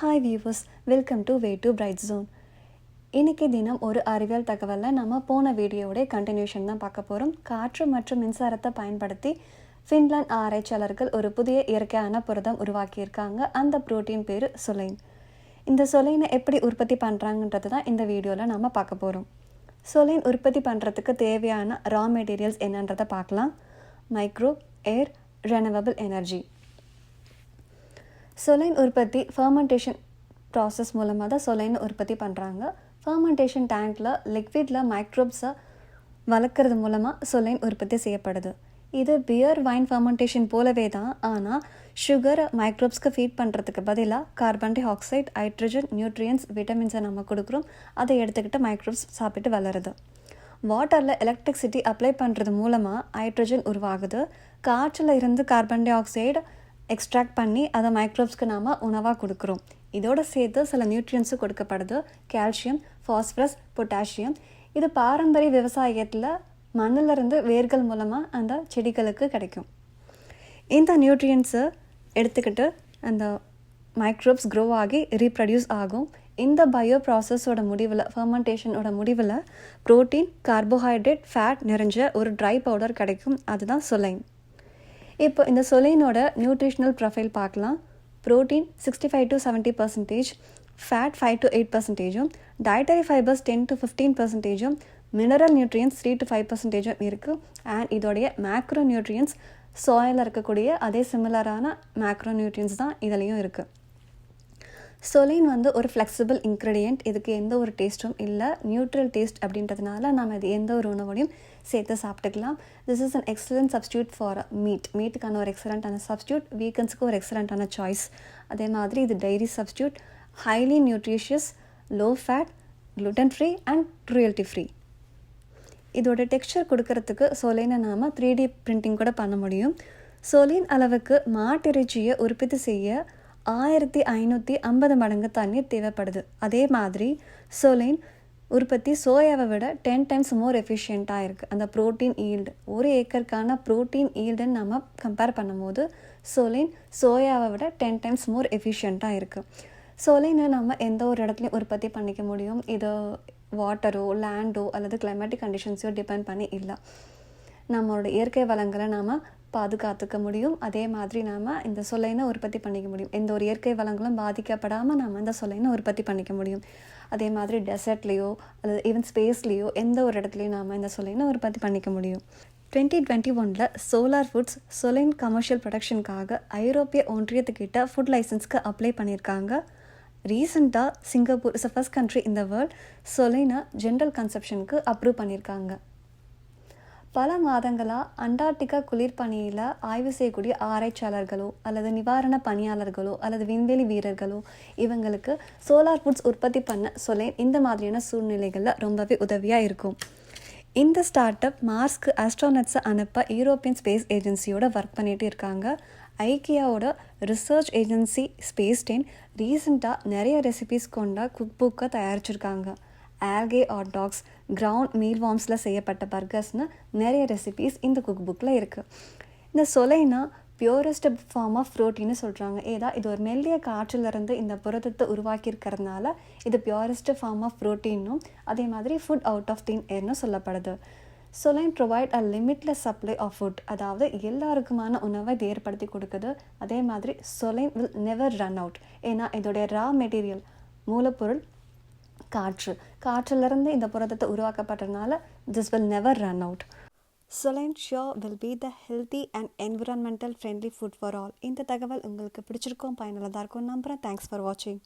Hi viewers, welcome to waytobrightzone. இன்னைக்கு தினம் ஒரு அறிவியல் தகவல்ல நம்ம போன வீடியோவோட கண்டினியூஷன் தான் பார்க்க போறோம். காற்று மற்றும் மின்சாரத்தை பயன்படுத்தி ஃபின்லாந்து ஆராய்ச்சியாளர்கள் ஒரு புதிய இயற்கையான புரதம் உருவாக்கியிருக்காங்க. அந்த புரோட்டீன் பேரு சொலைன். இந்த சொலைனை எப்படி உற்பத்தி பண்றாங்கன்றது தான் இந்த வீடியோல நம்ம பார்க்க போறோம். சொலைன் உற்பத்தி பண்றதுக்கு தேவையான ரா மெட்டீரியல்ஸ் என்னன்றதை பார்க்கலாம். மைக்ரோ, ஏர், ரெனிவபிள் எனர்ஜி. சொலைன் உற்பத்தி ஃபர்மெண்டேஷன் ப்ராசஸ் மூலமாக தான் சொலைன் உற்பத்தி பண்ணுறாங்க. ஃபர்மெண்டேஷன் டேங்க்கில் லிக்விடில் மைக்ரோப்ஸை வளர்க்குறது மூலமாக சொலைன் உற்பத்தி செய்யப்படுது. இது பியர் வைன் ஃபர்மெண்டேஷன் போலவே தான், ஆனால் சுகரை மைக்ரோப்ஸ்க்கு ஃபீட் பண்ணுறதுக்கு பதிலாக carbon dioxide, hydrogen, nutrients, விட்டமின்ஸை நம்ம கொடுக்குறோம். அதை எடுத்துக்கிட்டு மைக்ரோப்ஸ் சாப்பிட்டு வளருது. வாட்டரில் எலக்ட்ரிசிட்டி அப்ளை பண்ணுறது மூலமாக ஹைட்ரஜன் உருவாகுது. காற்றில் இருந்து கார்பன் டை ஆக்சைடு எக்ஸ்ட்ராக்ட் பண்ணி அதை மைக்ரோப்ஸ்க்கு நாம் உணவாக கொடுக்குறோம். இதோடு சேர்த்து சில நியூட்ரியன்ஸும் கொடுக்கப்படுது. Calcium, phosphorus, potassium. இது பாரம்பரிய விவசாயத்தில் மண்ணிலிருந்து வேர்கள் மூலமாக அந்த செடிகளுக்கு கிடைக்கும். இந்த நியூட்ரியன்ஸை எடுத்துக்கிட்டு அந்த மைக்ரோப்ஸ் க்ரோ ஆகி ரீப்ரொடியூஸ் ஆகும். இந்த பயோ ப்ராசஸோட முடிவில், ஃபர்மெண்டேஷனோட முடிவில் ப்ரோட்டீன், கார்போஹைட்ரேட், ஃபேட் நிறைஞ்ச ஒரு ட்ரை பவுடர் கிடைக்கும். அதுதான் சொலைன். இப்போ இந்த சொலைனோட நியூட்ரிஷனல் ப்ரொஃபைல் பார்க்கலாம். Protein 65 to 70%, fat 5 to 8%, dietary fibres 10 to 15%, mineral nutrients 3 to 5% இருக்குது. அண்ட் இதோடைய மேக்ரோ நியூட்ரியன்ஸ் சாயில் இருக்கக்கூடிய அதே சிமிலரான மேக்ரோ நியூட்ரியன்ஸ் தான் இதுலேயும் இருக்குது. சொலைன் ஒரு ஃப்ளெக்சிபிள் இன்க்ரீடியண்ட். இதுக்கு எந்த ஒரு டேஸ்ட்டும் இல்லை. நியூட்ரல் டேஸ்ட் அப்படின்றதுனால நம்ம இது எந்த ஒரு உணவோடையும் சேர்த்து சாப்பிட்டுக்கலாம். This is an excellent substitute for மீட்டுக்கான ஒரு எக்ஸலண்ட்டான சப்ஸ்டியூட். வீக்கன்ஸுக்கு ஒரு எக்ஸலண்ட்டான சாய்ஸ். அதே மாதிரி இது dairy substitute, highly nutritious, low fat, gluten free and cruelty free. இதோட டெக்ஸ்சர் கொடுக்கறதுக்கு சொலைனை நாம் 3D பிரிண்டிங் கூட பண்ண முடியும். சொலைன் அளவுக்கு மாட்டிறைச்சியை உற்பத்தி செய்ய 1550 மடங்கு தண்ணீர் தேவைப்படுது. அதே மாதிரி சொலைன் உற்பத்தி சோயாவை விட 10 times மோர் எஃபிஷியண்ட்டாக இருக்குது. அந்த ப்ரோட்டீன் ஈல்டு, ஒரு ஏக்கருக்கான ப்ரோட்டீன் ஈல்டுன்னு நம்ம கம்பேர் பண்ணும்போது சொலைன் சோயாவை விட 10 times மோர் எஃபிஷியண்ட்டாக இருக்குது. சொலைனை நம்ம எந்த ஒரு இடத்துலையும் உற்பத்தி பண்ணிக்க முடியும். இது வாட்டரோ, லேண்டோ அல்லது கிளைமேட்டிக் கண்டிஷன்ஸையோ டிபெண்ட் பண்ணி இல்லை. நம்மளோட இயற்கை வளங்களை நாம் பாதுகாத்துக்க முடியும். அதே மாதிரி நாம் இந்த சொலைனை உற்பத்தி பண்ணிக்க முடியும். எந்த ஒரு இயற்கை வளங்களும் பாதிக்கப்படாமல் நாம் இந்த சொலைனை உற்பத்தி பண்ணிக்க முடியும். அதே மாதிரி டெசர்ட்லேயோ அல்லது ஈவன் ஸ்பேஸ்லேயோ எந்த ஒரு இடத்துலையும் நாம் இந்த சொலைனை உற்பத்தி பண்ணிக்க முடியும். 2021 சோலார் ஃபுட்ஸ் சொலைன் கமர்ஷியல் ப்ரொடக்ஷனுக்காக ஐரோப்பிய ஒன்றியத்துக்கிட்ட ஃபுட் லைசன்ஸ்க்கு அப்ளை பண்ணியிருக்காங்க. ரீசெண்டாக Singapore is first country in the world சொலைனை ஜென்ரல் கன்சப்ஷனுக்கு அப்ரூவ் பண்ணியிருக்காங்க. பல மாதங்களாக அண்டார்டிகா குளிர்பனியில் ஆய்வு செய்யக்கூடிய ஆராய்ச்சியாளர்களோ அல்லது நிவாரண பணியாளர்களோ அல்லது விண்வெளி வீரர்களோ இவங்களுக்கு சோலார் ஃபுட்ஸ் உற்பத்தி பண்ண சொலைன் இந்த மாதிரியான சூழ்நிலைகளில் ரொம்பவே உதவியாக இருக்கும். இந்த ஸ்டார்ட் அப் மார்ஸ்க்கு ஆஸ்ட்ரோனட்ஸை அனுப்ப யூரோப்பியன் ஸ்பேஸ் ஏஜென்சியோட ஒர்க் பண்ணிட்டு இருக்காங்க. ஐக்கியாவோட ரிசர்ச் ஏஜென்சி ஸ்பேஸ் 10 ரீசெண்டாக நிறைய ரெசிபிஸ் கொண்ட குக் புக்கை தயாரிச்சிருக்காங்க. Algae hot dogs, ground meal வார்ம்ஸில் செய்யப்பட்ட பர்கர்ஸ்னு நிறைய ரெசிபீஸ் இந்த குக் புக்கில் இருக்குது. இந்த சொலைனா பியூரஸ்ட் ஃபார்ம் ஆஃப் ப்ரோட்டீன்னு சொல்கிறாங்க. இது ஒரு மெல்லிய காற்றிலிருந்து இந்த புரதத்தை உருவாக்கியிருக்கிறதுனால இது பியூரஸ்ட் ஃபார்ம் ஆஃப் ப்ரோட்டீனும் அதே மாதிரி ஃபுட் அவுட் ஆஃப் தின் ஏர்னு சொல்லப்படுது. Solein provide a limitless supply of food. அதாவது எல்லாருக்குமான உணவை இது ஏற்படுத்தி கொடுக்குது. அதே மாதிரி Solein will never run out. ஏன்னா இதோடைய ரா மெட்டீரியல், மூலப்பொருள் காற்றிலிருந்து இந்த புரதத்தை உருவாக்கப்பட்டதுனால this will never run out. Solein sure will be the healthy and environmental friendly food for all. இந்த தகவல் உங்களுக்கு பிடிச்சிருக்கும், பயனுள்ளதாக இருக்கும் நம்புகிறேன். தேங்க்ஸ் ஃபார் வாட்சிங்.